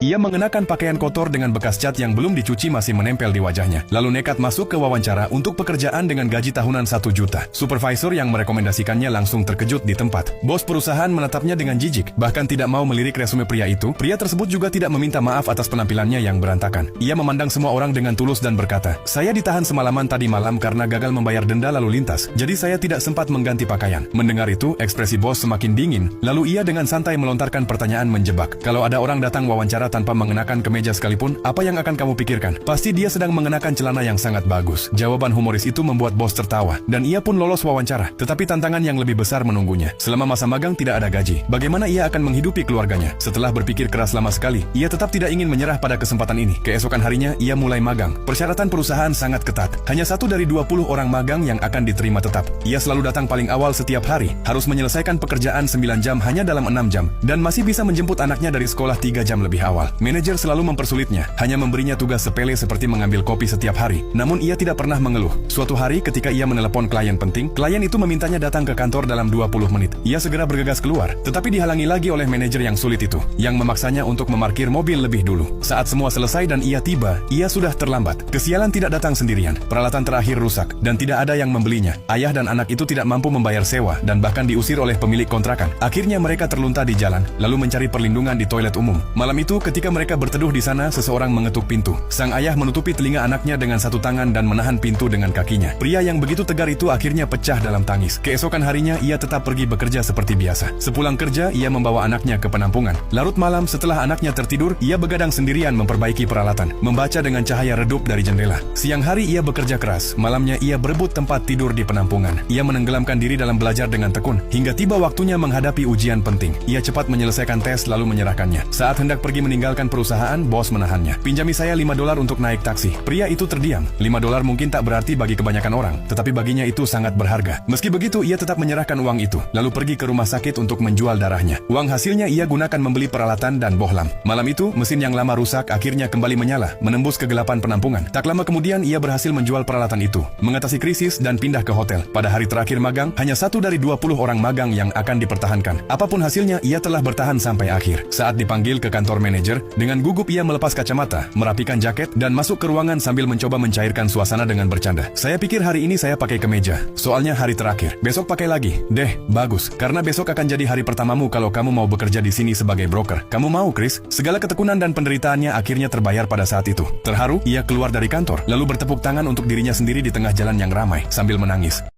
Ia mengenakan pakaian kotor dengan bekas cat yang belum dicuci masih menempel di wajahnya. Lalu nekat masuk ke wawancara untuk pekerjaan dengan gaji tahunan 1 juta. Supervisor yang merekomendasikannya langsung terkejut di tempat. Bos perusahaan menatapnya dengan jijik, bahkan tidak mau melirik resume pria itu. Pria tersebut juga tidak meminta maaf atas penampilannya yang berantakan. Ia memandang semua orang dengan tulus dan berkata, "Saya ditahan semalaman tadi malam karena gagal membayar denda lalu lintas. Jadi saya tidak sempat mengganti pakaian." Mendengar itu, ekspresi bos semakin dingin. Lalu ia dengan santai melontarkan pertanyaan menjebak. "Kalau ada orang datang wawancara tanpa mengenakan kemeja sekalipun, apa yang akan kamu pikirkan? Pasti dia sedang mengenakan celana yang sangat bagus." Jawaban humoris itu membuat bos tertawa, dan ia pun lolos wawancara. Tetapi tantangan yang lebih besar menunggunya. Selama masa magang tidak ada gaji. Bagaimana ia akan menghidupi keluarganya? Setelah berpikir keras lama sekali, ia tetap tidak ingin menyerah pada kesempatan ini. Keesokan harinya, ia mulai magang. Persyaratan perusahaan sangat ketat. Hanya 1 dari 20 orang magang yang akan diterima tetap. Ia selalu datang paling awal setiap hari, harus menyelesaikan pekerjaan 9 jam hanya dalam 6 jam, dan masih bisa menjemput anaknya dari sekolah 3 jam lebih awal. Manajer selalu mempersulitnya, hanya memberinya tugas sepele seperti mengambil kopi setiap hari. Namun ia tidak pernah mengeluh. Suatu hari ketika ia menelepon klien penting, klien itu memintanya datang ke kantor dalam 20 menit. Ia segera bergegas keluar, tetapi dihalangi lagi oleh manajer yang sulit itu, yang memaksanya untuk memarkir mobil lebih dulu. Saat semua selesai dan ia tiba, ia sudah terlambat. Kesialan tidak datang sendirian. Peralatan terakhir rusak, dan tidak ada yang membelinya. Ayah dan anak itu tidak mampu membayar sewa, dan bahkan diusir oleh pemilik kontrakan. Akhirnya mereka terlunta di jalan, lalu mencari perlindungan di toilet umum. Malam itu ketika mereka berteduh di sana, seseorang mengetuk pintu. Sang ayah menutupi telinga anaknya dengan satu tangan dan menahan pintu dengan kakinya. Pria yang begitu tegar itu akhirnya pecah dalam tangis. Keesokan harinya, ia tetap pergi bekerja seperti biasa. Sepulang kerja, ia membawa anaknya ke penampungan. Larut malam setelah anaknya tertidur, ia begadang sendirian memperbaiki peralatan, membaca dengan cahaya redup dari jendela. Siang hari ia bekerja keras, malamnya ia berebut tempat tidur di penampungan. Ia menenggelamkan diri dalam belajar dengan tekun, hingga tiba waktunya menghadapi ujian penting. Ia cepat menyelesaikan tes lalu menyerahkannya. Saat hendak pergi meninggalkan perusahaan, bos menahannya. "Pinjami saya $5 untuk naik taksi." Pria itu terdiam. $5 mungkin tak berarti bagi kebanyakan orang, tetapi baginya itu sangat berharga. Meski begitu, ia tetap menyerahkan uang itu, lalu pergi ke rumah sakit untuk menjual darahnya. Uang hasilnya ia gunakan membeli peralatan dan bohlam. Malam itu, mesin yang lama rusak akhirnya kembali menyala, menembus kegelapan penampungan. Tak lama kemudian, ia berhasil menjual peralatan itu, mengatasi krisis dan pindah ke hotel. Pada hari terakhir magang, hanya 1 dari 20 orang magang yang akan dipertahankan. Apapun hasilnya, ia telah bertahan sampai akhir. Saat dipanggil ke kantor manajer, dengan gugup ia melepas kacamata, merapikan jaket, dan masuk ke ruangan sambil mencoba mencairkan suasana dengan bercanda. "Saya pikir hari ini saya pakai kemeja, soalnya hari terakhir. Besok pakai lagi." "Deh, bagus, karena besok akan jadi hari pertamamu kalau kamu mau bekerja di sini sebagai broker. Kamu mau, Chris?" Segala ketekunan dan penderitaannya akhirnya terbayar pada saat itu. Terharu, ia keluar dari kantor, lalu bertepuk tangan untuk dirinya sendiri di tengah jalan yang ramai, sambil menangis.